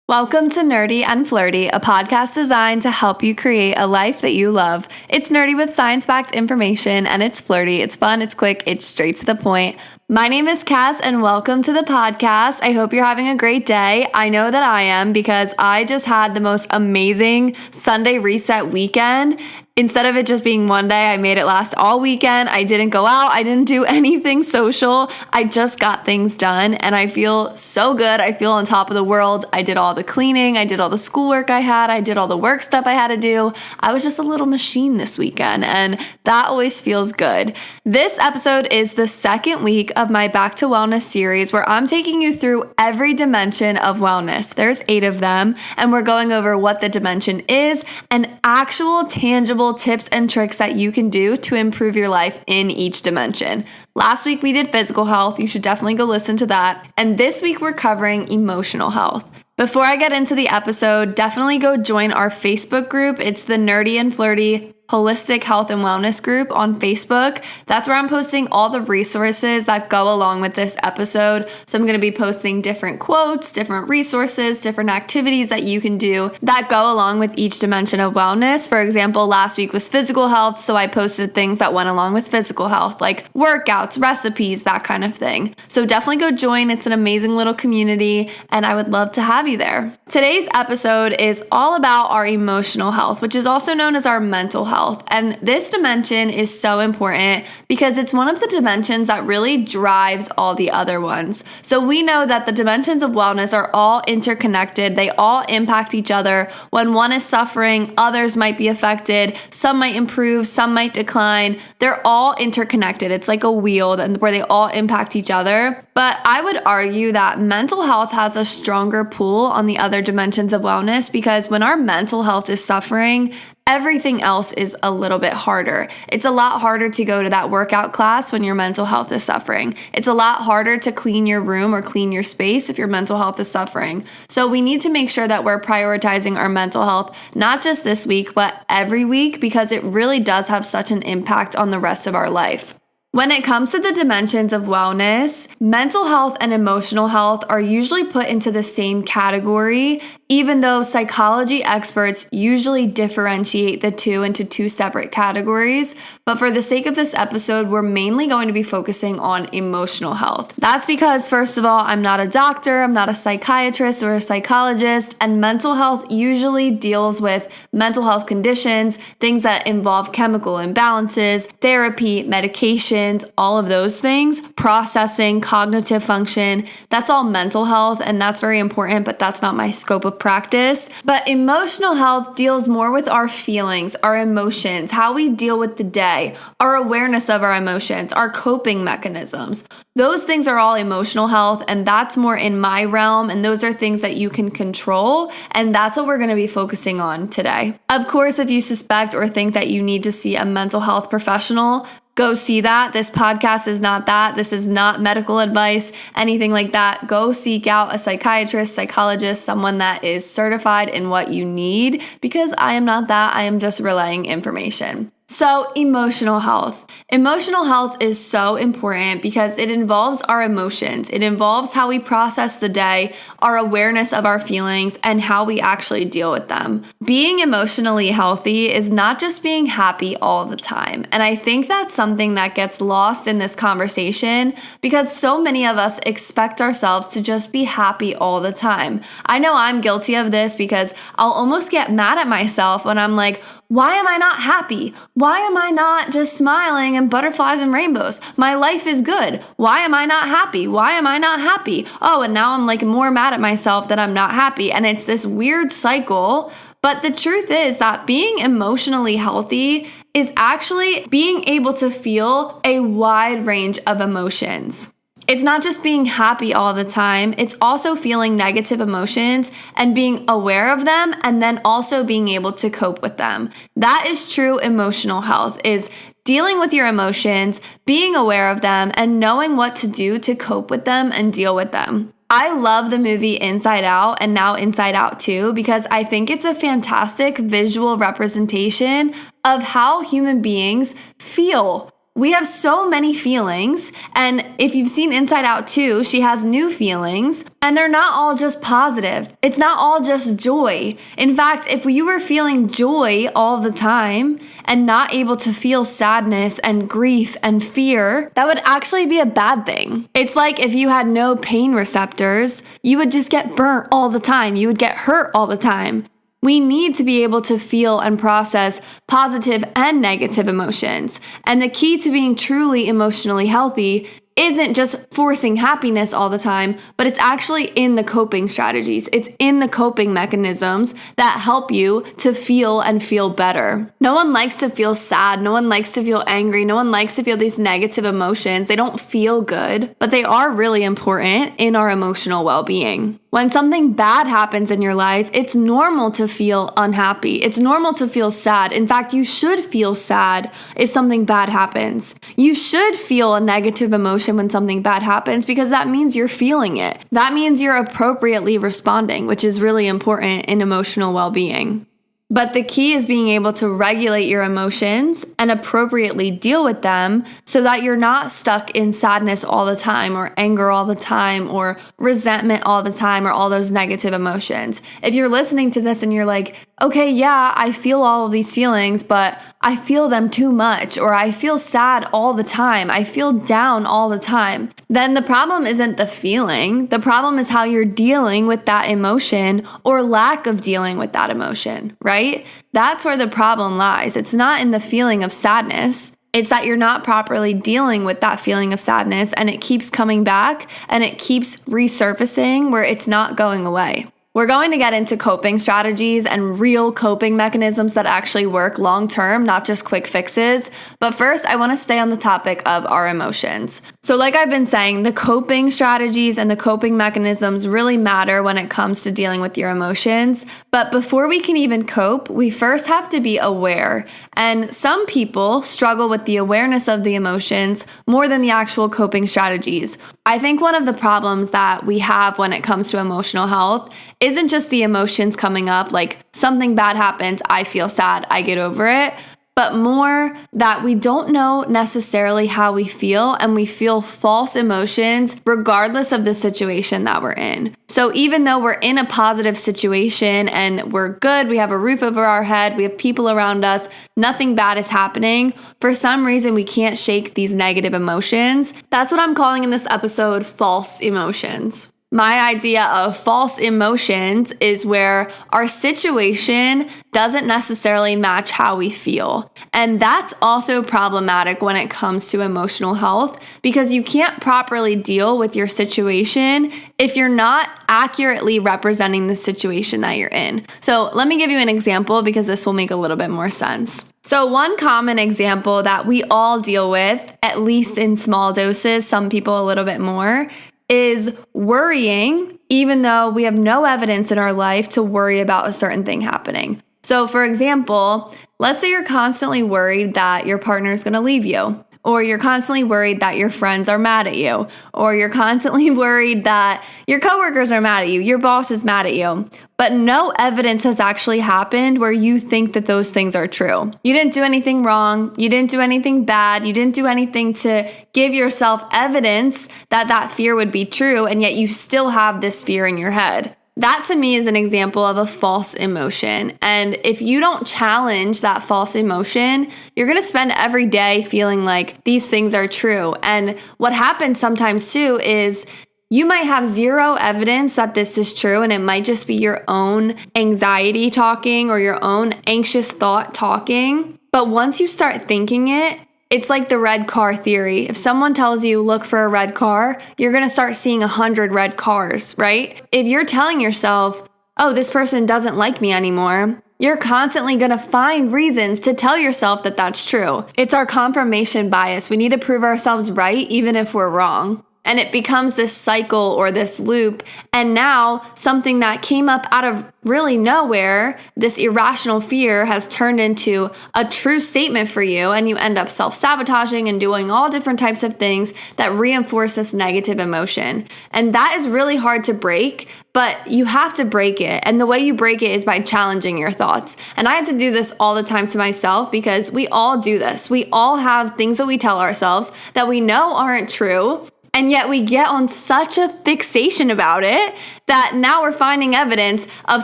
Welcome to Nerdy and Flirty, a podcast designed to help you create a life that you love. It's nerdy with science-backed information, and it's flirty. It's fun, it's quick, it's straight to the point. My name is Cass, and welcome to the podcast. I hope you're having a great day. I know that I am because I just had the most amazing Sunday reset weekend. Instead of it just being one day, I made it last all weekend. I didn't go out. I didn't do anything social. I just got things done and I feel so good. I feel on top of the world. I did all the cleaning. I did all the schoolwork I had. I did all the work stuff I had to do. I was just a little machine this weekend and that always feels good. This episode is the second week of my Back to Wellness series where I'm taking you through every dimension of wellness. There's 8 of them and we're going over what the dimension is and actual tangible tips and tricks that you can do to improve your life in each dimension. Last week we did physical health. You should definitely go listen to that. And this week we're covering emotional health. Before I get into the episode, definitely go join our Facebook group. It's the Nerdy and Flirty Holistic Health and Wellness group on Facebook. That's where I'm posting all the resources that go along with this episode. So I'm going to be posting different quotes, different resources, different activities that you can do that go along with each dimension of wellness. For example, last week was physical health, so I posted things that went along with physical health, like workouts, recipes, that kind of thing. So definitely go join. It's an amazing little community, and I would love to have you there. Today's episode is all about our emotional health, which is also known as our mental health. And this dimension is so important because it's one of the dimensions that really drives all the other ones. So we know that the dimensions of wellness are all interconnected. They all impact each other. When one is suffering, others might be affected. Some might improve, some might decline. They're all interconnected. It's like a wheel where they all impact each other. But I would argue that mental health has a stronger pull on the other dimensions of wellness because when our mental health is suffering, everything else is a little bit harder. It's a lot harder to go to that workout class when your mental health is suffering. It's a lot harder to clean your room or clean your space if your mental health is suffering. So we need to make sure that we're prioritizing our mental health, not just this week, but every week, because it really does have such an impact on the rest of our life. When it comes to the dimensions of wellness, mental health and emotional health are usually put into the same category, even though psychology experts usually differentiate the two into 2 separate categories. But for the sake of this episode, we're mainly going to be focusing on emotional health. That's because, first of all, I'm not a doctor, I'm not a psychiatrist or a psychologist, and mental health usually deals with mental health conditions, things that involve chemical imbalances, therapy, medication, all of those things, processing, cognitive function. That's all mental health, and that's very important, but that's not my scope of practice. But emotional health deals more with our feelings, our emotions, how we deal with the day, our awareness of our emotions, our coping mechanisms. Those things are all emotional health, and that's more in my realm, and those are things that you can control, and that's what we're going to be focusing on today. Of course, if you suspect or think that you need to see a mental health professional, go see that. This podcast is not that. This is not medical advice, anything like that. Go seek out a psychiatrist, psychologist, someone that is certified in what you need, because I am not that. I am just relaying information. So emotional health. Emotional health is so important because it involves our emotions. It involves how we process the day, our awareness of our feelings, and how we actually deal with them. Being emotionally healthy is not just being happy all the time. And I think that's something that gets lost in this conversation because so many of us expect ourselves to just be happy all the time. I know I'm guilty of this because I'll almost get mad at myself when I'm like, why am I not happy? Why am I not just smiling and butterflies and rainbows? My life is good. Why am I not happy? Why am I not happy? Oh, and now I'm like more mad at myself that I'm not happy. And it's this weird cycle. But the truth is that being emotionally healthy is actually being able to feel a wide range of emotions. It's not just being happy all the time, it's also feeling negative emotions and being aware of them and then also being able to cope with them. That is true emotional health, is dealing with your emotions, being aware of them, and knowing what to do to cope with them and deal with them. I love the movie Inside Out and now Inside Out 2 because I think it's a fantastic visual representation of how human beings feel We have so many feelings, and if you've seen Inside Out 2, she has new feelings, and they're not all just positive. It's not all just joy. In fact, if you were feeling joy all the time and not able to feel sadness and grief and fear, that would actually be a bad thing. It's like if you had no pain receptors, you would just get burnt all the time. You would get hurt all the time. We need to be able to feel and process positive and negative emotions. And the key to being truly emotionally healthy isn't just forcing happiness all the time, but it's actually in the coping strategies. It's in the coping mechanisms that help you to feel and feel better. No one likes to feel sad. No one likes to feel angry. No one likes to feel these negative emotions. They don't feel good, but they are really important in our emotional well-being. When something bad happens in your life, it's normal to feel unhappy. It's normal to feel sad. In fact, you should feel sad if something bad happens. You should feel a negative emotion when something bad happens because that means you're feeling it. That means you're appropriately responding, which is really important in emotional well-being. But the key is being able to regulate your emotions and appropriately deal with them so that you're not stuck in sadness all the time or anger all the time or resentment all the time or all those negative emotions. If you're listening to this and you're like, okay, yeah, I feel all of these feelings, but I feel them too much, or I feel sad all the time, I feel down all the time, then the problem isn't the feeling. The problem is how you're dealing with that emotion or lack of dealing with that emotion, right? That's where the problem lies. It's not in the feeling of sadness. It's that you're not properly dealing with that feeling of sadness and it keeps coming back and it keeps resurfacing where it's not going away. We're going to get into coping strategies and real coping mechanisms that actually work long term, not just quick fixes. But first, I want to stay on the topic of our emotions. So like I've been saying, the coping strategies and the coping mechanisms really matter when it comes to dealing with your emotions. But before we can even cope, we first have to be aware. And some people struggle with the awareness of the emotions more than the actual coping strategies. I think one of the problems that we have when it comes to emotional health isn't just the emotions coming up, like something bad happens, I feel sad, I get over it, but more that we don't know necessarily how we feel and we feel false emotions regardless of the situation that we're in. So even though we're in a positive situation and we're good, we have a roof over our head, we have people around us, nothing bad is happening, for some reason we can't shake these negative emotions. That's what I'm calling in this episode false emotions. My idea of false emotions is where our situation doesn't necessarily match how we feel. And that's also problematic when it comes to emotional health because you can't properly deal with your situation if you're not accurately representing the situation that you're in. So let me give you an example because this will make a little bit more sense. So one common example that we all deal with, at least in small doses, some people a little bit more, is worrying, even though we have no evidence in our life to worry about a certain thing happening. So for example, let's say you're constantly worried that your partner is going to leave you, or you're constantly worried that your friends are mad at you, or you're constantly worried that your coworkers are mad at you, your boss is mad at you, but no evidence has actually happened where you think that those things are true. You didn't do anything wrong, you didn't do anything bad, you didn't do anything to give yourself evidence that that fear would be true, and yet you still have this fear in your head. That to me is an example of a false emotion. And if you don't challenge that false emotion, you're going to spend every day feeling like these things are true. And what happens sometimes too is you might have zero evidence that this is true, and it might just be your own anxiety talking or your own anxious thought talking. But once you start thinking it, it's like the red car theory. If someone tells you, look for a red car, you're going to start seeing 100 red cars, right? If you're telling yourself, oh, this person doesn't like me anymore, you're constantly going to find reasons to tell yourself that that's true. It's our confirmation bias. We need to prove ourselves right even if we're wrong. and it becomes this cycle or this loop. And now something that came up out of really nowhere, this irrational fear, has turned into a true statement for you, and you end up self-sabotaging and doing all different types of things that reinforce this negative emotion. And that is really hard to break, but you have to break it. And the way you break it is by challenging your thoughts. And I have to do this all the time to myself because we all do this. We all have things that we tell ourselves that we know aren't true. And yet we get on such a fixation about it that now we're finding evidence of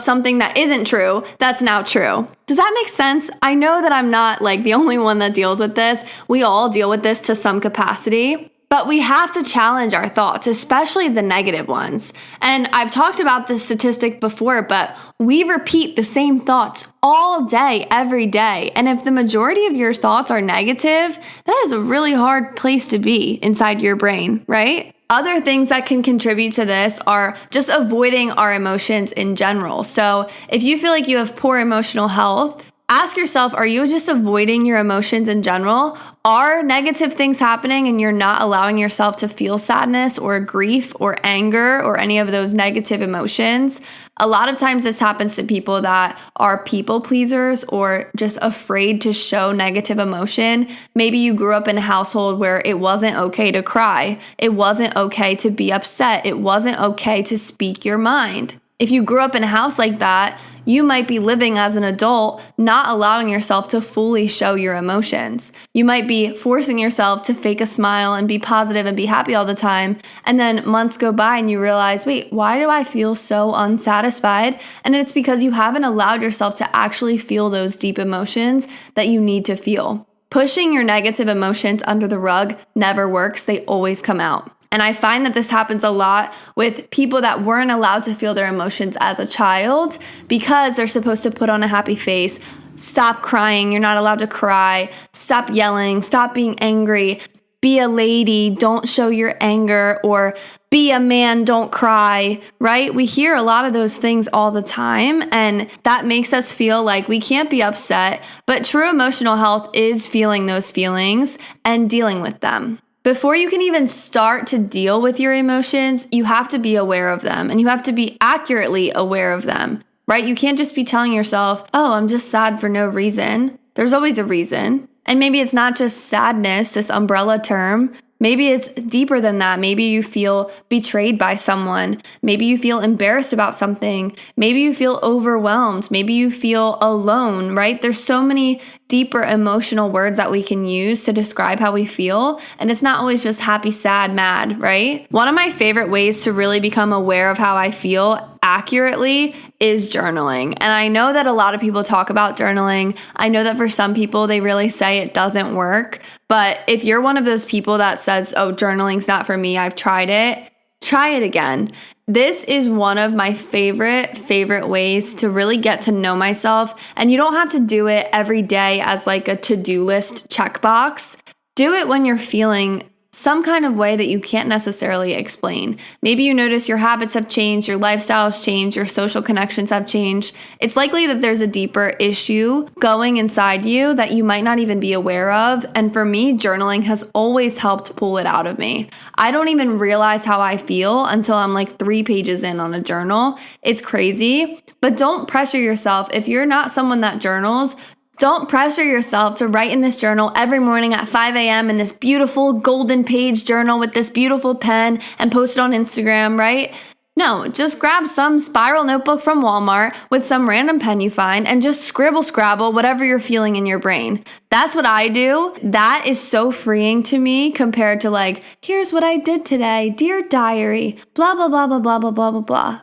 something that isn't true that's now true. Does that make sense? I know that I'm not like the only one that deals with this. We all deal with this to some capacity. But we have to challenge our thoughts, especially the negative ones. And I've talked about this statistic before, but we repeat the same thoughts all day, every day. And if the majority of your thoughts are negative, that is a really hard place to be inside your brain, right? Other things that can contribute to this are just avoiding our emotions in general. So if you feel like you have poor emotional health, ask yourself, are you just avoiding your emotions in general? Are negative things happening and you're not allowing yourself to feel sadness or grief or anger or any of those negative emotions? A lot of times this happens to people that are people pleasers or just afraid to show negative emotion. Maybe you grew up in a household where it wasn't okay to cry. It wasn't okay to be upset. It wasn't okay to speak your mind. If you grew up in a house like that, you might be living as an adult, not allowing yourself to fully show your emotions. You might be forcing yourself to fake a smile and be positive and be happy all the time. And then months go by and you realize, wait, why do I feel so unsatisfied? And it's because you haven't allowed yourself to actually feel those deep emotions that you need to feel. Pushing your negative emotions under the rug never works. They always come out. And I find that this happens a lot with people that weren't allowed to feel their emotions as a child because they're supposed to put on a happy face, stop crying, you're not allowed to cry, stop yelling, stop being angry, be a lady, don't show your anger, or be a man, don't cry, right? We hear a lot of those things all the time, and that makes us feel like we can't be upset, but true emotional health is feeling those feelings and dealing with them. Before you can even start to deal with your emotions, you have to be aware of them and you have to be accurately aware of them, right? You can't just be telling yourself, oh, I'm just sad for no reason. There's always a reason. And maybe it's not just sadness, this umbrella term. Maybe it's deeper than that. Maybe you feel betrayed by someone. Maybe you feel embarrassed about something. Maybe you feel overwhelmed. Maybe you feel alone, right? There's so many deeper emotional words that we can use to describe how we feel. And it's not always just happy, sad, mad, right? One of my favorite ways to really become aware of how I feel accurately is journaling. And I know that a lot of people talk about journaling. I know that for some people, they really say it doesn't work. But if you're one of those people that says, oh, journaling's not for me, I've tried it, try it again. This is one of my favorite ways to really get to know myself. And you don't have to do it every day as like a to-do list checkbox. Do it when you're feeling some kind of way that you can't necessarily explain. Maybe you notice your habits have changed, your lifestyle has changed, your social connections have changed. It's likely that there's a deeper issue going inside you that you might not even be aware of. And for me, journaling has always helped pull it out of me. I don't even realize how I feel until I'm like 3 pages in on a journal. It's crazy, but don't pressure yourself. If you're not someone that journals, don't pressure yourself to write in this journal every morning at 5 a.m. in this beautiful golden page journal with this beautiful pen and post it on Instagram, right? No, just grab some spiral notebook from Walmart with some random pen you find and just scrabble whatever you're feeling in your brain. That's what I do. That is so freeing to me compared to like, here's what I did today, dear diary, blah, blah, blah, blah, blah, blah, blah, blah, blah.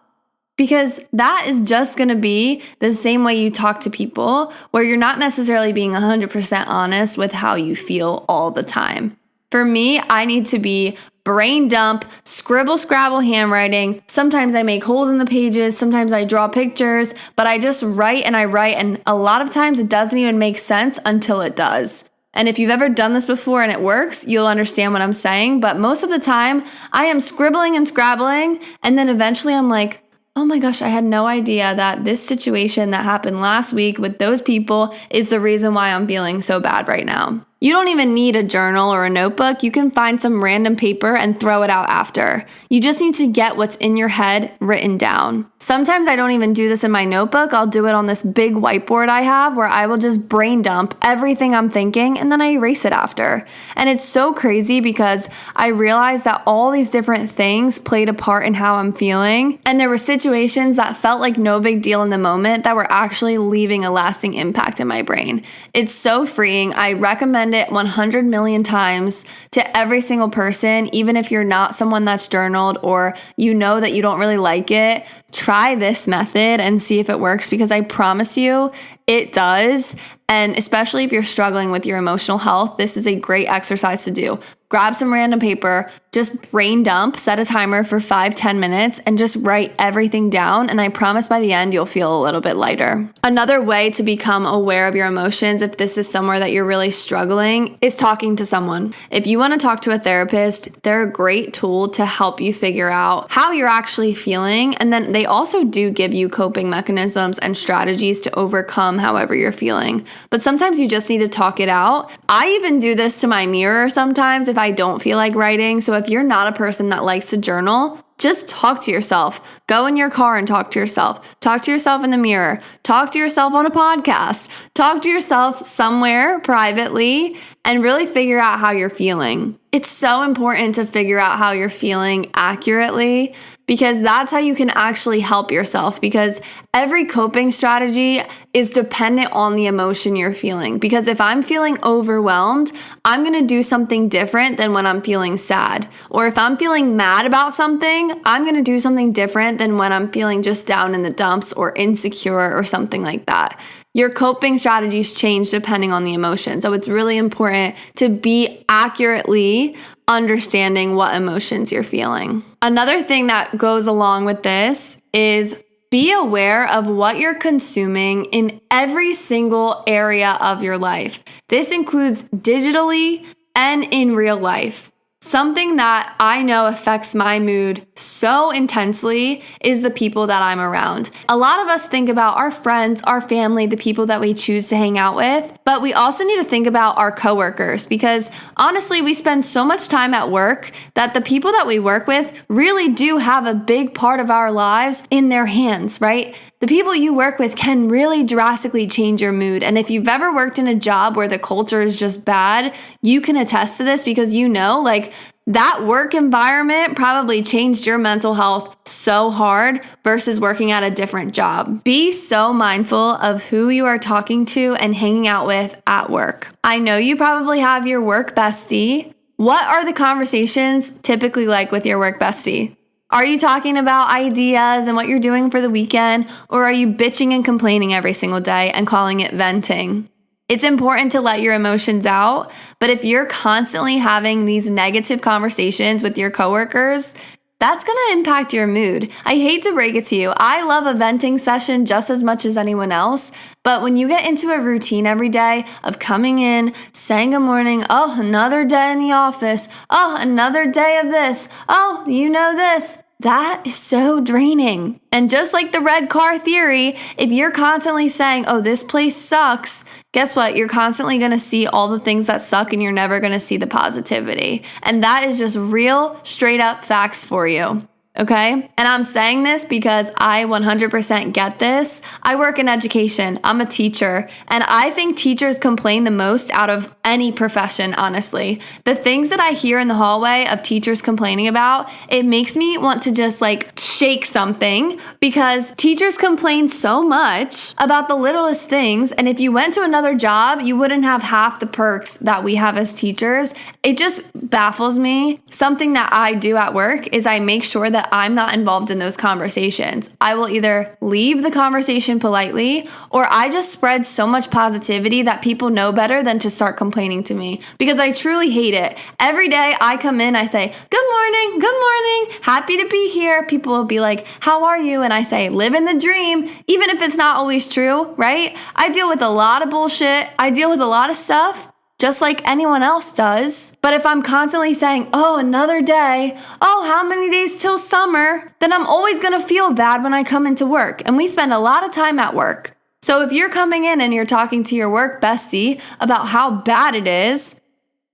Because that is just going to be the same way you talk to people, where you're not necessarily being 100% honest with how you feel all the time. For me, I need to be brain dump, scribble, scrabble handwriting. Sometimes I make holes in the pages. Sometimes I draw pictures, but I just write. And a lot of times it doesn't even make sense until it does. And if you've ever done this before and it works, you'll understand what I'm saying. But most of the time, I am scribbling and scrabbling. And then eventually I'm like, oh my gosh, I had no idea that this situation that happened last week with those people is the reason why I'm feeling so bad right now. You don't even need a journal or a notebook. You can find some random paper and throw it out after. You just need to get what's in your head written down. Sometimes I don't even do this in my notebook. I'll do it on this big whiteboard I have where I will just brain dump everything I'm thinking and then I erase it after. And it's so crazy because I realized that all these different things played a part in how I'm feeling. And there were situations that felt like no big deal in the moment that were actually leaving a lasting impact in my brain. It's so freeing. I recommend it 100 million times to every single person, even if you're not someone that's journaled or you know that you don't really like it. Try this method and see if it works, because I promise you it does. And especially if you're struggling with your emotional health, this is a great exercise to do. Grab some random paper, just brain dump, set a timer for 5-10 minutes, and just write everything down. And I promise by the end, you'll feel a little bit lighter. Another way to become aware of your emotions, if this is somewhere that you're really struggling, is talking to someone. If you want to talk to a therapist, they're a great tool to help you figure out how you're actually feeling. And then they also do give you coping mechanisms and strategies to overcome however you're feeling. But sometimes you just need to talk it out. I even do this to my mirror sometimes if I don't feel like writing. So if you're not a person that likes to journal, just talk to yourself. Go in your car and talk to yourself. Talk to yourself in the mirror. Talk to yourself on a podcast. Talk to yourself somewhere privately and really figure out how you're feeling. It's so important to figure out how you're feeling accurately, because that's how you can actually help yourself, because every coping strategy is dependent on the emotion you're feeling. Because if I'm feeling overwhelmed, I'm going to do something different than when I'm feeling sad. Or if I'm feeling mad about something, I'm going to do something different than when I'm feeling just down in the dumps or insecure or something like that. Your coping strategies change depending on the emotion. So it's really important to be accurately understanding what emotions you're feeling. Another thing that goes along with this is be aware of what you're consuming in every single area of your life. This includes digitally and in real life. Something that I know affects my mood so intensely is the people that I'm around. A lot of us think about our friends, our family, the people that we choose to hang out with, but we also need to think about our coworkers, because honestly, we spend so much time at work that the people that we work with really do have a big part of our lives in their hands, right? The people you work with can really drastically change your mood. And if you've ever worked in a job where the culture is just bad, you can attest to this, because you know, like, that work environment probably changed your mental health so hard versus working at a different job. Be so mindful of who you are talking to and hanging out with at work. I know you probably have your work bestie. What are the conversations typically like with your work bestie? Are you talking about ideas and what you're doing for the weekend, or are you bitching and complaining every single day and calling it venting? It's important to let your emotions out, but if you're constantly having these negative conversations with your coworkers, that's going to impact your mood. I hate to break it to you. I love a venting session just as much as anyone else, but when you get into a routine every day of coming in, saying good morning, oh, another day in the office, oh, another day of this, oh, you know this, that is so draining. And just like the red car theory, if you're constantly saying, oh, this place sucks, guess what? You're constantly going to see all the things that suck and you're never going to see the positivity. And that is just real, straight up facts for you. Okay? And I'm saying this because I 100% get this. I work in education. I'm a teacher. And I think teachers complain the most out of any profession, honestly. The things that I hear in the hallway of teachers complaining about, it makes me want to just like shake something, because teachers complain so much about the littlest things. And if you went to another job, you wouldn't have half the perks that we have as teachers. It just baffles me. Something that I do at work is I make sure that I'm not involved in those conversations. I will either leave the conversation politely, or I just spread so much positivity that people know better than to start complaining to me, because I truly hate it. Every day I come in, I say, good morning, happy to be here. People will be like, how are you? And I say, living the dream, even if it's not always true, right? I deal with a lot of bullshit. I deal with a lot of stuff, just like anyone else does. But if I'm constantly saying, oh, another day, oh, how many days till summer, then I'm always going to feel bad when I come into work. And we spend a lot of time at work. So if you're coming in and you're talking to your work bestie about how bad it is,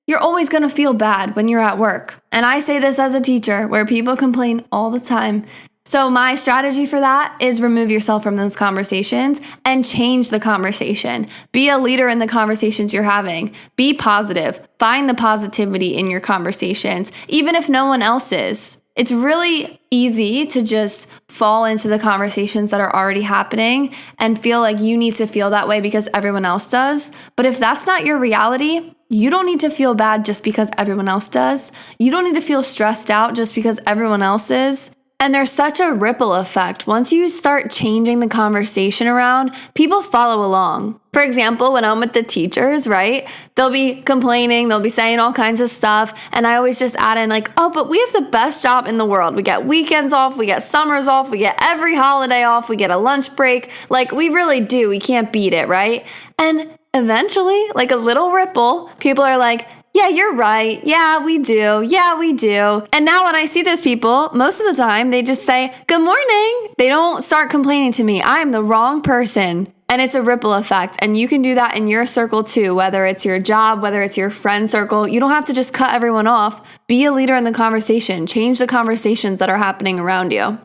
you're always going to feel bad when you're at work. And I say this as a teacher where people complain all the time. So my strategy for that is remove yourself from those conversations and change the conversation. Be a leader in the conversations you're having. Be positive. Find the positivity in your conversations, even if no one else is. It's really easy to just fall into the conversations that are already happening and feel like you need to feel that way because everyone else does. But if that's not your reality, you don't need to feel bad just because everyone else does. You don't need to feel stressed out just because everyone else is. And there's such a ripple effect. Once you start changing the conversation around, people follow along. For example, when I'm with the teachers, right? They'll be complaining, they'll be saying all kinds of stuff. And I always just add in like, oh, but we have the best job in the world. We get weekends off, we get summers off, we get every holiday off, we get a lunch break. Like we really do. We can't beat it, right? And eventually, like a little ripple, people are like, yeah, you're right. Yeah, we do. Yeah, we do. And now when I see those people, most of the time they just say, good morning. They don't start complaining to me. I am the wrong person. And it's a ripple effect. And you can do that in your circle too, whether it's your job, whether it's your friend circle. You don't have to just cut everyone off. Be a leader in the conversation. Change the conversations that are happening around you.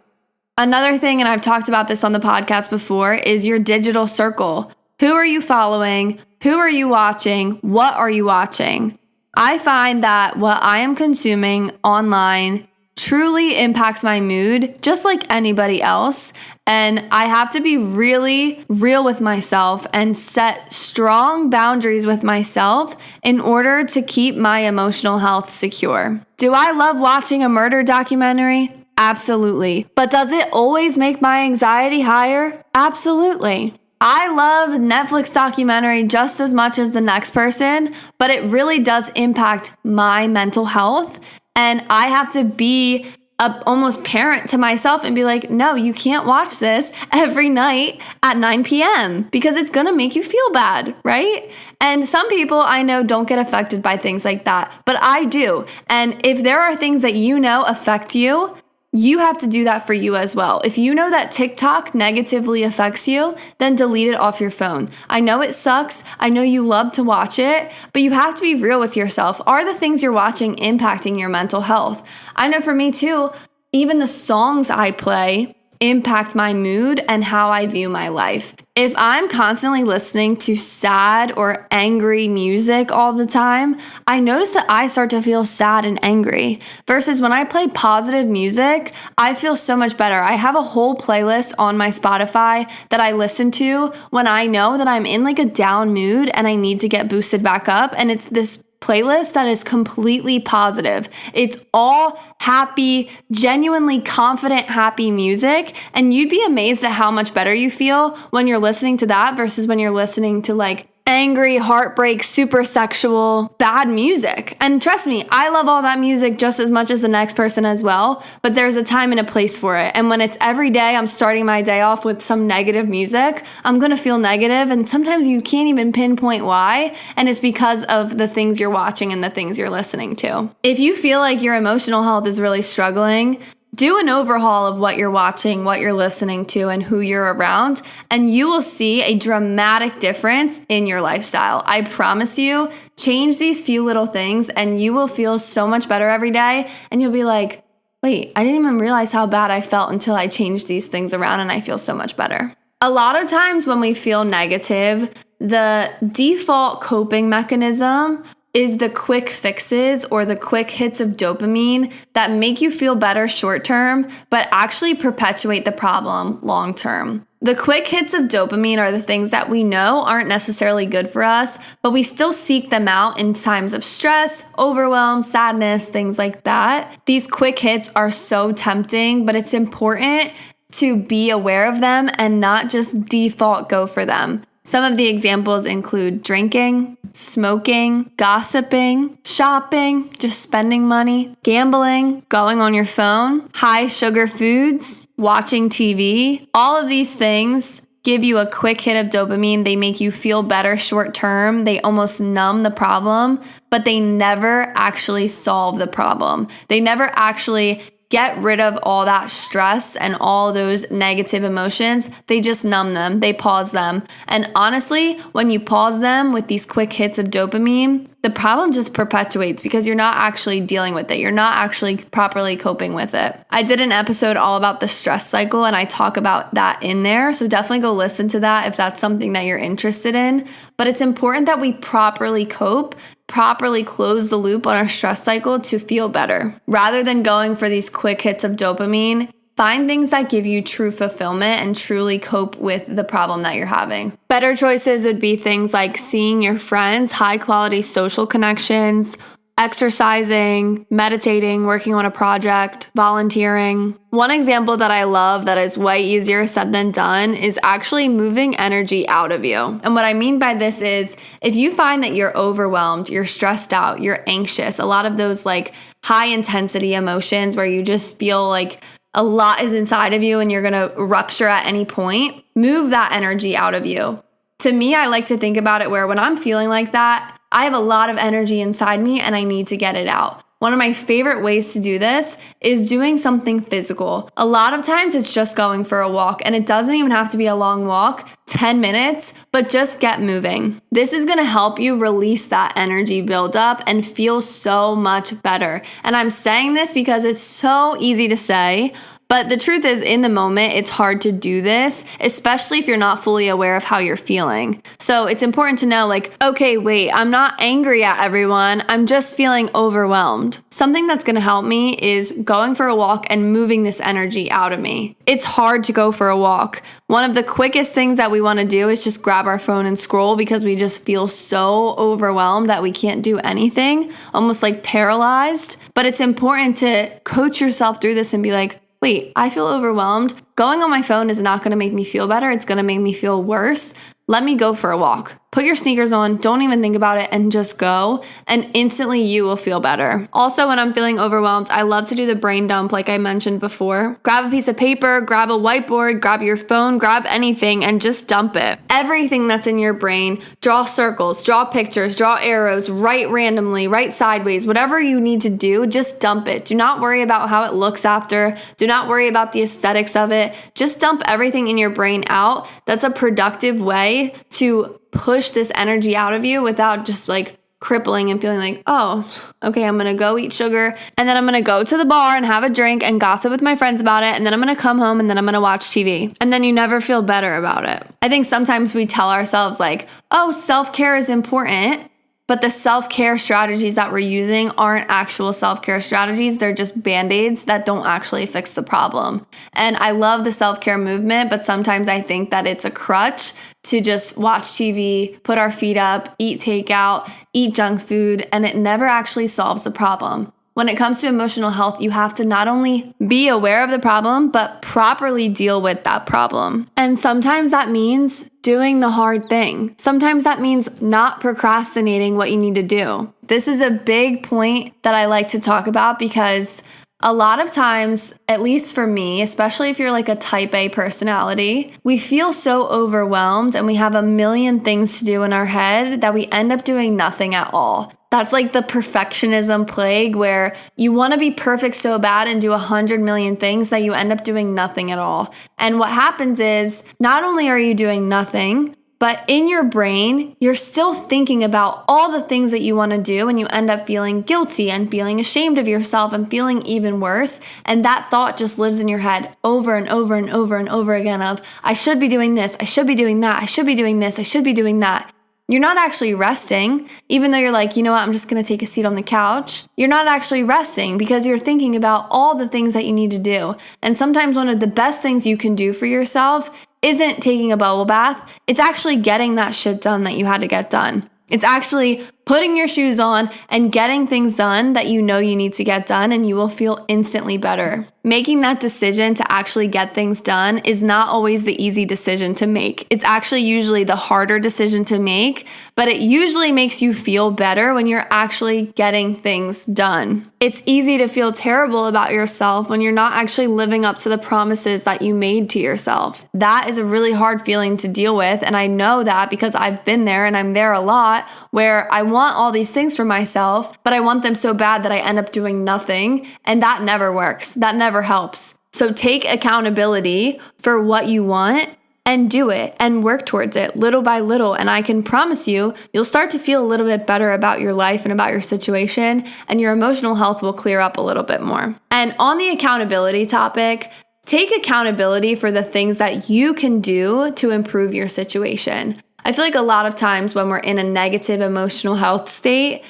Another thing, and I've talked about this on the podcast before, is your digital circle. Who are you following? Who are you watching? What are you watching? I find that what I am consuming online truly impacts my mood, just like anybody else. And I have to be really real with myself and set strong boundaries with myself in order to keep my emotional health secure. Do I love watching a murder documentary? Absolutely. But does it always make my anxiety higher? Absolutely. I love Netflix documentary just as much as the next person, but it really does impact my mental health. And I have to be a almost parent to myself and be like, no, you can't watch this every night at 9 p.m. because it's going to make you feel bad, right? And some people I know don't get affected by things like that, but I do. And if there are things that you know affect you, you have to do that for you as well. If you know that TikTok negatively affects you, then delete it off your phone. I know it sucks. I know you love to watch it, but you have to be real with yourself. Are the things you're watching impacting your mental health? I know for me too, even the songs I play impact my mood and how I view my life. If I'm constantly listening to sad or angry music all the time, I notice that I start to feel sad and angry. Versus when I play positive music, I feel so much better. I have a whole playlist on my Spotify that I listen to when I know that I'm in like a down mood and I need to get boosted back up. And it's this playlist that is completely positive. It's all happy, genuinely confident, happy music. And you'd be amazed at how much better you feel when you're listening to that versus when you're listening to like angry, heartbreak, super sexual, bad music. And trust me, I love all that music just as much as the next person as well, but there's a time and a place for it. And when it's every day, I'm starting my day off with some negative music, I'm going to feel negative, and sometimes you can't even pinpoint why, and it's because of the things you're watching and the things you're listening to. If you feel like your emotional health is really struggling, do an overhaul of what you're watching, what you're listening to, and who you're around, and you will see a dramatic difference in your lifestyle. I promise you, change these few little things and you will feel so much better every day, and you'll be like, wait, I didn't even realize how bad I felt until I changed these things around and I feel so much better. A lot of times when we feel negative, the default coping mechanism is the quick fixes or the quick hits of dopamine that make you feel better short term, but actually perpetuate the problem long term. The quick hits of dopamine are the things that we know aren't necessarily good for us, but we still seek them out in times of stress, overwhelm, sadness, things like that. These quick hits are so tempting, but it's important to be aware of them and not just default go for them. Some of the examples include drinking, smoking, gossiping, shopping, just spending money, gambling, going on your phone, high sugar foods, watching TV. All of these things give you a quick hit of dopamine. They make you feel better short term. They almost numb the problem, but they never actually solve the problem. They never actually get rid of all that stress and all those negative emotions, they just numb them, they pause them. And honestly, when you pause them with these quick hits of dopamine, the problem just perpetuates because you're not actually dealing with it. You're not actually properly coping with it. I did an episode all about the stress cycle and I talk about that in there. So definitely go listen to that if that's something that you're interested in. But it's important that we properly cope, properly close the loop on our stress cycle to feel better. Rather than going for these quick hits of dopamine, find things that give you true fulfillment and truly cope with the problem that you're having. Better choices would be things like seeing your friends, high quality social connections, exercising, meditating, working on a project, volunteering. One example that I love that is way easier said than done is actually moving energy out of you. And what I mean by this is if you find that you're overwhelmed, you're stressed out, you're anxious, a lot of those like high intensity emotions where you just feel like a lot is inside of you and you're going to rupture at any point, move that energy out of you. To me, I like to think about it where when I'm feeling like that, I have a lot of energy inside me and I need to get it out. One of my favorite ways to do this is doing something physical. A lot of times it's just going for a walk, and it doesn't even have to be a long walk, 10 minutes, but just get moving. This is gonna help you release that energy buildup and feel so much better. And I'm saying this because it's so easy to say, but the truth is, in the moment, it's hard to do this, especially if you're not fully aware of how you're feeling. So it's important to know, like, okay, wait, I'm not angry at everyone. I'm just feeling overwhelmed. Something that's going to help me is going for a walk and moving this energy out of me. It's hard to go for a walk. One of the quickest things that we want to do is just grab our phone and scroll because we just feel so overwhelmed that we can't do anything, almost like paralyzed. But it's important to coach yourself through this and be like, wait, I feel overwhelmed. Going on my phone is not going to make me feel better. It's going to make me feel worse. Let me go for a walk. Put your sneakers on, don't even think about it, and just go, and instantly you will feel better. Also, when I'm feeling overwhelmed, I love to do the brain dump like I mentioned before. Grab a piece of paper, grab a whiteboard, grab your phone, grab anything, and just dump it. Everything that's in your brain, draw circles, draw pictures, draw arrows, write randomly, write sideways, whatever you need to do, just dump it. Do not worry about how it looks after. Do not worry about the aesthetics of it. Just dump everything in your brain out. That's a productive way to push this energy out of you without just like crippling and feeling like, oh, okay, I'm going to go eat sugar and then I'm going to go to the bar and have a drink and gossip with my friends about it. And then I'm going to come home and then I'm going to watch TV. And then you never feel better about it. I think sometimes we tell ourselves like, oh, self-care is important. But the self-care strategies that we're using aren't actual self-care strategies. They're just Band-Aids that don't actually fix the problem. And I love the self-care movement, but sometimes I think that it's a crutch to just watch TV, put our feet up, eat takeout, eat junk food, and it never actually solves the problem. When it comes to emotional health, you have to not only be aware of the problem, but properly deal with that problem. And sometimes that means doing the hard thing. Sometimes that means not procrastinating what you need to do. This is a big point that I like to talk about because a lot of times, at least for me, especially if you're like a type A personality, we feel so overwhelmed and we have a million things to do in our head that we end up doing nothing at all. That's like the perfectionism plague where you want to be perfect so bad and do 100 million things that you end up doing nothing at all. And what happens is not only are you doing nothing, but in your brain, you're still thinking about all the things that you want to do and you end up feeling guilty and feeling ashamed of yourself and feeling even worse. And that thought just lives in your head over and over and over and over again of, I should be doing this, I should be doing that, I should be doing this, I should be doing that. You're not actually resting, even though you're like, you know what, I'm just going to take a seat on the couch. You're not actually resting because you're thinking about all the things that you need to do. And sometimes one of the best things you can do for yourself isn't taking a bubble bath. It's actually getting that shit done that you had to get done. It's actually putting your shoes on and getting things done that you know you need to get done, and you will feel instantly better. Making that decision to actually get things done is not always the easy decision to make. It's actually usually the harder decision to make, but it usually makes you feel better when you're actually getting things done. It's easy to feel terrible about yourself when you're not actually living up to the promises that you made to yourself. That is a really hard feeling to deal with, and I know that because I've been there and I'm there a lot, where I want all these things for myself, but I want them so bad that I end up doing nothing. And that never works. That never helps. So take accountability for what you want and do it and work towards it little by little. And I can promise you, you'll start to feel a little bit better about your life and about your situation, and your emotional health will clear up a little bit more. And on the accountability topic, take accountability for the things that you can do to improve your situation. I feel like a lot of times when we're in a negative emotional health state,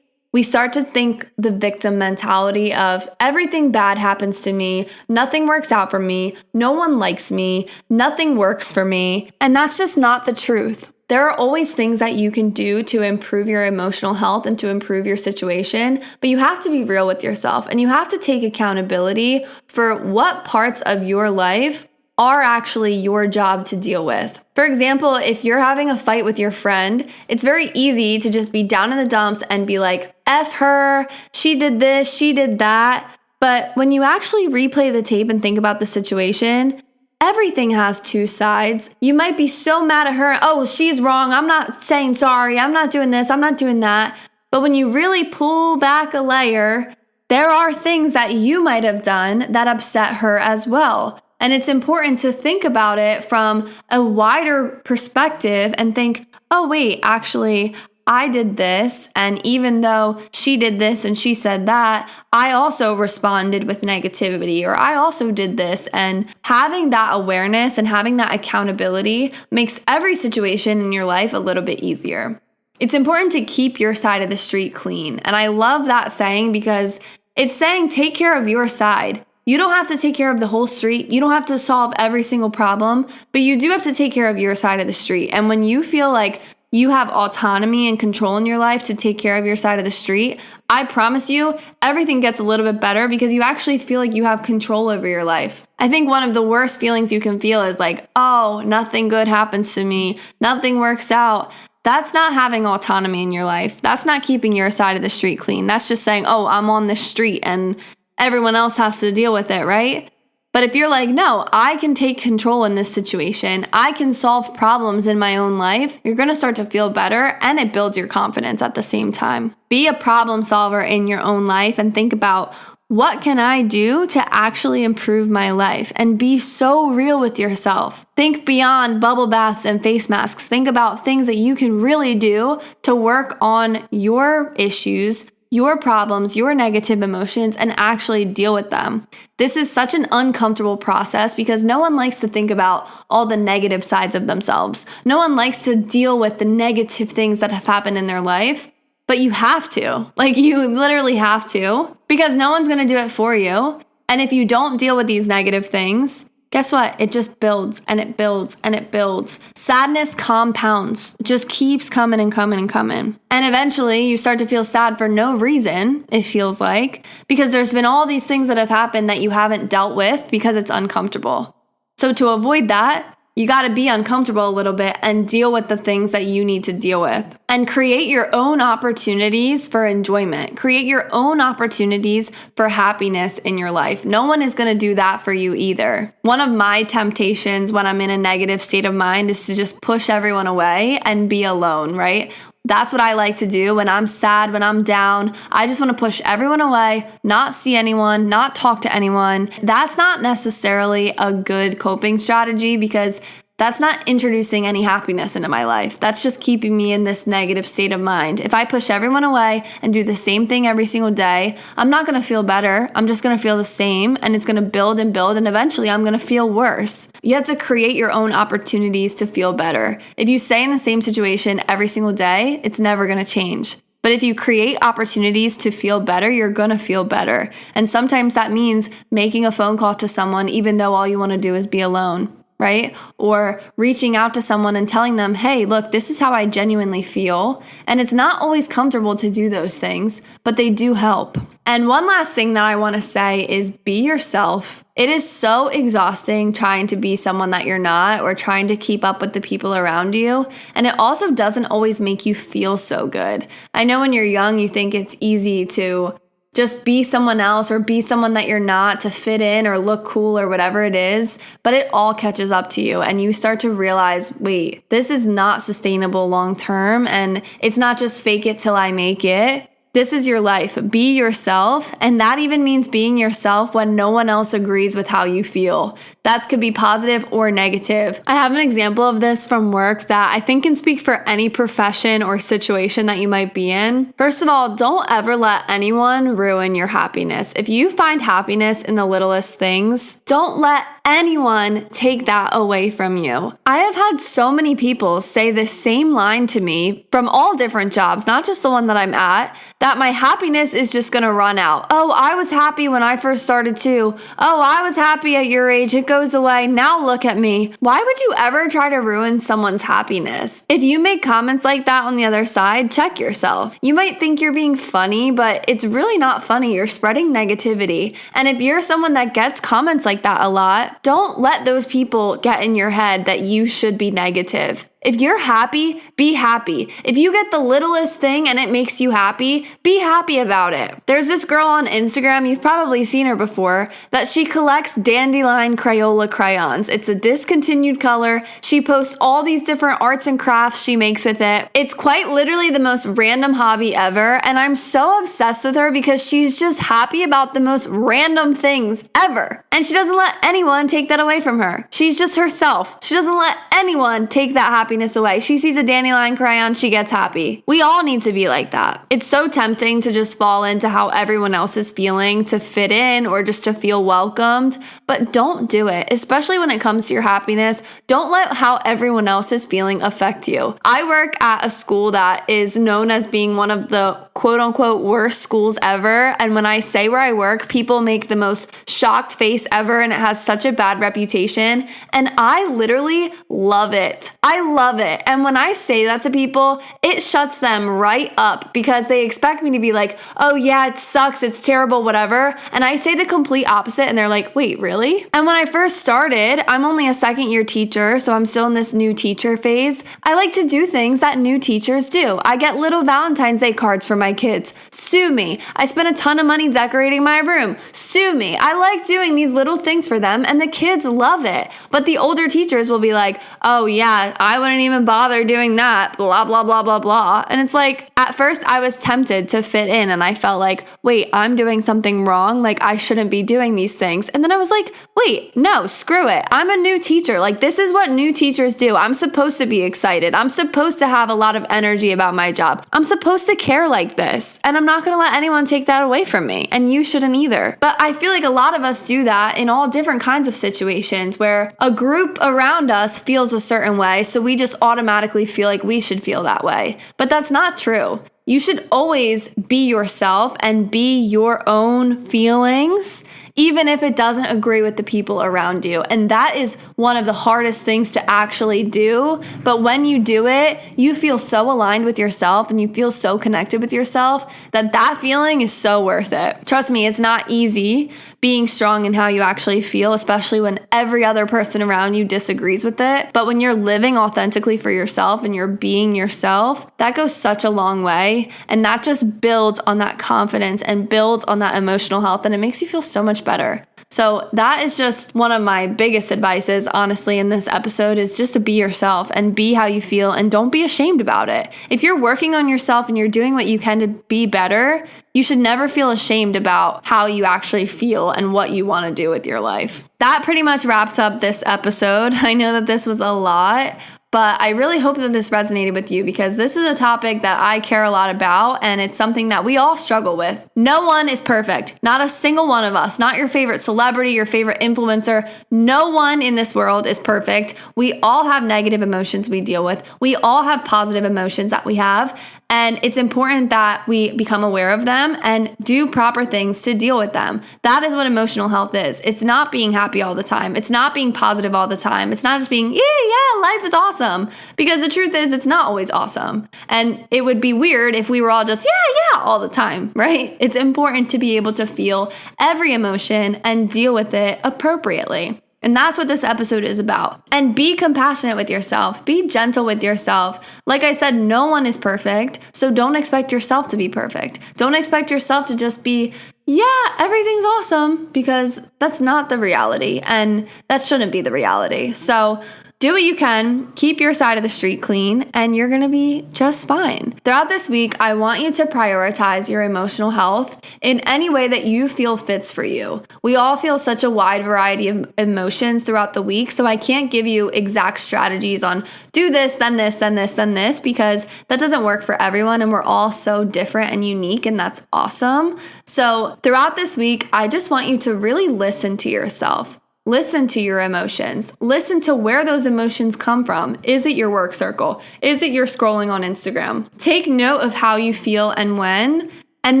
we start to think the victim mentality of everything bad happens to me, nothing works out for me, no one likes me, nothing works for me. And that's just not the truth. There are always things that you can do to improve your emotional health and to improve your situation, but you have to be real with yourself and you have to take accountability for what parts of your life are actually your job to deal with. For example, if you're having a fight with your friend, it's very easy to just be down in the dumps and be like, F her, she did this, she did that. But when you actually replay the tape and think about the situation, everything has two sides. You might be so mad at her, oh, she's wrong, I'm not saying sorry, I'm not doing this, I'm not doing that. But when you really pull back a layer, there are things that you might have done that upset her as well. And it's important to think about it from a wider perspective and think, oh, wait, actually, I did this. And even though she did this and she said that, I also responded with negativity, or I also did this. And having that awareness and having that accountability makes every situation in your life a little bit easier. It's important to keep your side of the street clean. And I love that saying because it's saying take care of your side. You don't have to take care of the whole street. You don't have to solve every single problem, but you do have to take care of your side of the street. And when you feel like you have autonomy and control in your life to take care of your side of the street, I promise you, everything gets a little bit better because you actually feel like you have control over your life. I think one of the worst feelings you can feel is like, oh, nothing good happens to me. Nothing works out. That's not having autonomy in your life. That's not keeping your side of the street clean. That's just saying, oh, I'm on the street and everyone else has to deal with it, right? But if you're like, no, I can take control in this situation, I can solve problems in my own life, you're going to start to feel better and it builds your confidence at the same time. Be a problem solver in your own life and think about what can I do to actually improve my life, and be so real with yourself. Think beyond bubble baths and face masks. Think about things that you can really do to work on your issues, your problems, your negative emotions, and actually deal with them. This is such an uncomfortable process because no one likes to think about all the negative sides of themselves. No one likes to deal with the negative things that have happened in their life, but you have to. Like, you literally have to, because no one's going to do it for you. And if you don't deal with these negative things, guess what? It just builds and it builds and it builds. Sadness compounds, it just keeps coming and coming and coming. And eventually you start to feel sad for no reason, it feels like, because there's been all these things that have happened that you haven't dealt with because it's uncomfortable. So to avoid that, you got to be uncomfortable a little bit and deal with the things that you need to deal with. And create your own opportunities for enjoyment. Create your own opportunities for happiness in your life. No one is going to do that for you either. One of my temptations when I'm in a negative state of mind is to just push everyone away and be alone, right? That's what I like to do when I'm sad, when I'm down. I just want to push everyone away, not see anyone, not talk to anyone. That's not necessarily a good coping strategy because that's not introducing any happiness into my life. That's just keeping me in this negative state of mind. If I push everyone away and do the same thing every single day, I'm not going to feel better. I'm just going to feel the same, and it's going to build, and eventually I'm going to feel worse. You have to create your own opportunities to feel better. If you stay in the same situation every single day, it's never going to change. But if you create opportunities to feel better, you're going to feel better. And sometimes that means making a phone call to someone even though all you want to do is be alone. Right? Or reaching out to someone and telling them, hey, look, this is how I genuinely feel. And it's not always comfortable to do those things, but they do help. And one last thing that I want to say is be yourself. It is so exhausting trying to be someone that you're not, or trying to keep up with the people around you. And it also doesn't always make you feel so good. I know when you're young, you think it's easy to just be someone else or be someone that you're not to fit in or look cool or whatever it is. But it all catches up to you and you start to realize, wait, this is not sustainable long term. And it's not just fake it till I make it. This is your life. Be yourself. And that even means being yourself when no one else agrees with how you feel. That could be positive or negative. I have an example of this from work that I think can speak for any profession or situation that you might be in. First of all, don't ever let anyone ruin your happiness. If you find happiness in the littlest things, don't let anyone take that away from you. I have had so many people say the same line to me from all different jobs, not just the one that I'm at, that my happiness is just gonna run out. Oh, I was happy when I first started too. Oh, I was happy at your age. It goes away. Now look at me. Why would you ever try to ruin someone's happiness? If you make comments like that on the other side, check yourself. You might think you're being funny, but it's really not funny. You're spreading negativity. And if you're someone that gets comments like that a lot, don't let those people get in your head that you should be negative. If you're happy, be happy. If you get the littlest thing and it makes you happy, be happy about it. There's this girl on Instagram, you've probably seen her before, that she collects dandelion Crayola crayons. It's a discontinued color. She posts all these different arts and crafts she makes with it. It's quite literally the most random hobby ever, and I'm so obsessed with her because she's just happy about the most random things ever. And she doesn't let anyone take that away from her. She's just herself. She doesn't let anyone take that happiness away. She sees a dandelion crayon, she gets happy. We all need to be like that. It's so tempting to just fall into how everyone else is feeling to fit in or just to feel welcomed, but don't do it, especially when it comes to your happiness. Don't let how everyone else is feeling affect you. I work at a school that is known as being one of the quote unquote worst schools ever. And when I say where I work, people make the most shocked face ever and it has such a bad reputation. And I literally love it. I love it. And when I say that to people, it shuts them right up because they expect me to be like, oh yeah, it sucks, it's terrible, whatever. And I say the complete opposite and they're like, wait, really? And when I first started, I'm only a second year teacher, so I'm still in this new teacher phase. I like to do things that new teachers do. I get little Valentine's Day cards for my kids. Sue me. I spend a ton of money decorating my room. Sue me. I like doing these little things for them and the kids love it. But the older teachers will be like, oh yeah, I wouldn't even bother doing that, blah, blah, blah, blah, blah. And it's like, at first I was tempted to fit in and I felt like, wait, I'm doing something wrong. Like I shouldn't be doing these things. And then I was like, wait, no, screw it. I'm a new teacher. Like this is what new teachers do. I'm supposed to be excited. I'm supposed to have a lot of energy about my job. I'm supposed to care like this. And I'm not going to let anyone take that away from me. And you shouldn't either. But I feel like a lot of us do that in all different kinds of situations where a group around us feels a certain way. So we just automatically feel like we should feel that way. But that's not true. You should always be yourself and be your own feelings, even if it doesn't agree with the people around you. And that is one of the hardest things to actually do. But when you do it, you feel so aligned with yourself and you feel so connected with yourself that that feeling is so worth it. Trust me, it's not easy being strong in how you actually feel, especially when every other person around you disagrees with it. But when you're living authentically for yourself and you're being yourself, that goes such a long way. And that just builds on that confidence and builds on that emotional health. And it makes you feel so much better. So that is just one of my biggest advices, honestly, in this episode is just to be yourself and be how you feel and don't be ashamed about it. If you're working on yourself and you're doing what you can to be better, you should never feel ashamed about how you actually feel and what you want to do with your life. That pretty much wraps up this episode. I know that this was a lot, but I really hope that this resonated with you because this is a topic that I care a lot about and it's something that we all struggle with. No one is perfect. Not a single one of us. Not your favorite celebrity, your favorite influencer. No one in this world is perfect. We all have negative emotions we deal with. We all have positive emotions that we have. And it's important that we become aware of them and do proper things to deal with them. That is what emotional health is. It's not being happy all the time. It's not being positive all the time. It's not just being, yeah, life is awesome. Because the truth is, it's not always awesome. And it would be weird if we were all just, yeah, all the time, right? It's important to be able to feel every emotion and deal with it appropriately. And that's what this episode is about. And be compassionate with yourself. Be gentle with yourself. Like I said, no one is perfect. So don't expect yourself to be perfect. Don't expect yourself to just be, yeah, everything's awesome, because that's not the reality. And that shouldn't be the reality. So do what you can, keep your side of the street clean, and you're gonna be just fine. Throughout this week, I want you to prioritize your emotional health in any way that you feel fits for you. We all feel such a wide variety of emotions throughout the week, so I can't give you exact strategies on do this, then this, then this, then this, because that doesn't work for everyone, and we're all so different and unique, and that's awesome. So throughout this week, I just want you to really listen to yourself. Listen to your emotions. Listen to where those emotions come from. Is it your work circle? Is it your scrolling on Instagram? Take note of how you feel and when, and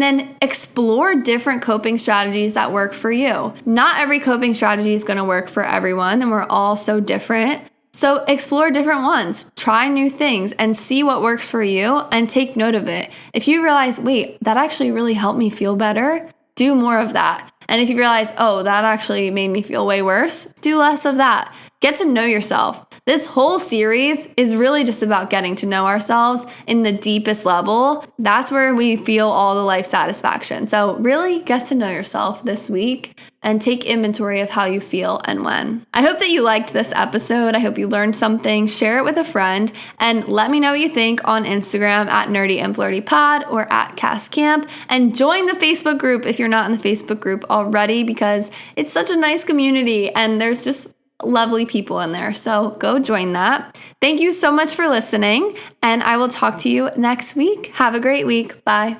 then explore different coping strategies that work for you. Not every coping strategy is going to work for everyone, and we're all so different. So explore different ones, try new things, and see what works for you, and take note of it. If you realize, wait, that actually really helped me feel better, do more of that. And if you realize, oh, that actually made me feel way worse, do less of that. Get to know yourself. This whole series is really just about getting to know ourselves in the deepest level. That's where we feel all the life satisfaction. So really get to know yourself this week and take inventory of how you feel and when. I hope that you liked this episode. I hope you learned something. Share it with a friend and let me know what you think on Instagram at Nerdy and Flirty Pod or at Cass Camp, and join the Facebook group if you're not in the Facebook group already, because it's such a nice community and there's just lovely people in there. So go join that. Thank you so much for listening, and I will talk to you next week. Have a great week. Bye.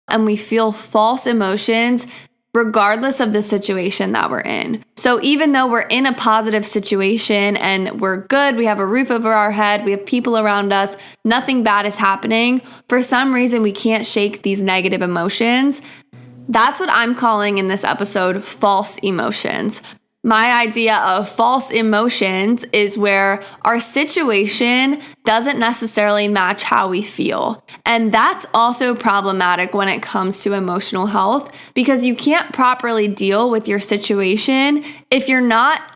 And we feel false emotions regardless of the situation that we're in. So even though we're in a positive situation and we're good, we have a roof over our head, we have people around us, nothing bad is happening, for some reason we can't shake these negative emotions. That's what I'm calling in this episode false emotions. My idea of false emotions is where our situation doesn't necessarily match how we feel. And that's also problematic when it comes to emotional health, because you can't properly deal with your situation if you're not